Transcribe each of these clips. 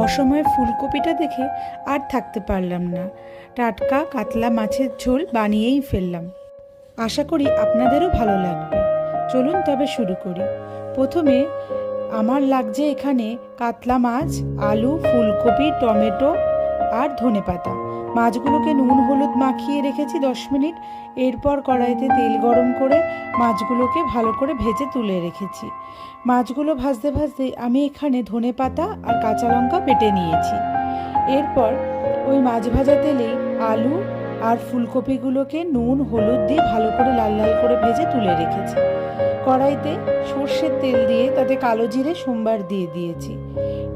অসময়ে ফুলকপিটা দেখে আর থাকতে পারলাম না। টাটকা কাতলা মাছের ঝোল বানিয়েই ফেললাম। আশা করি আপনাদেরও ভালো লাগবে। চলুন তবে শুরু করি। প্রথমে আমার লাগছে এখানে কাতলা মাছ, আলু, ফুলকপি, টমেটো আর ধনেপাতা। মাছগুলোকে নুন হলুদ মাখিয়ে রেখেছি 10 মিনিট। এরপর কড়াইতে তেল গরম করে মাছগুলোকে ভালো করে ভেজে তুলে রেখেছি। মাছগুলো ভাজতে ভাজতে আমি এখানে ধনেপাতা আর কাঁচা লঙ্কা বেটে নিয়েছি। এরপর ওই মাছ ভাজা তেলেই আলু আর ফুলকপিগুলোকে নুন হলুদ দিয়ে ভালো করে লাল লাল করে ভেজে তুলে রেখেছি। কড়াইতে সর্ষের তেল দিয়ে তাতে কালো জিরে সোমবার দিয়ে দিয়েছি।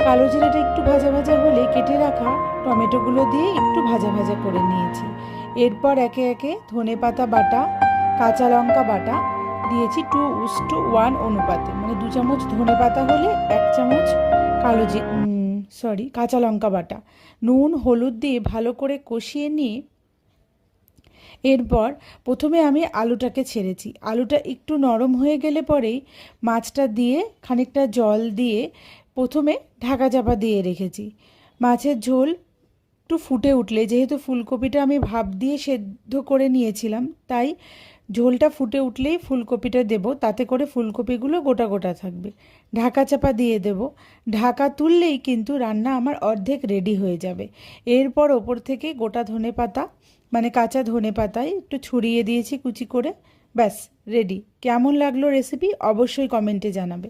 কালো জিরেটা একটু ভাজা ভাজা হলে কেটে রাখা টমেটোগুলো দিয়ে একটু ভাজা ভাজা করে নিয়েছি। এরপর একে একে ধনেপাতা বাটা, কাঁচা লঙ্কা বাটা দিয়েছি 2:1 অনুপাতে, মানে 2 চামচ ধনেপাতা হলে 1 চামচ কাঁচা লঙ্কা বাটা। নুন হলুদ দিয়ে ভালো করে কষিয়ে নিয়ে এরপর প্রথমে আমি আলুটাকে ছেড়েছি। আলুটা একটু নরম হয়ে গেলে পরেই মাছটা দিয়ে খানিকটা জল দিয়ে প্রথমে ঢাকা চাপা দিয়ে রেখেছি। মাছের ঝোল একটু ফুটে উঠলে, যেহেতু ফুলকপিটা আমি ভাপ দিয়ে সেদ্ধ করে নিয়েছিলাম, তাই ঝোলটা ফুটে উঠলেই ফুলকপিটা দেব, তাতে করে ফুলকপিগুলো গোটা গোটা থাকবে। ঢাকা চাপা দিয়ে দেব। ঢাকা তুললেই কিন্তু রান্না আমার অর্ধেক রেডি হয়ে যাবে। এরপর ওপর থেকে গোটা ধনেপাতা, মানে কাঁচা ধনেপাতায় একটু ছড়িয়ে দিয়েছি কুচি করে। ব্যাস রেডি। কেমন লাগলো রেসিপি অবশ্যই কমেন্টে জানাবে।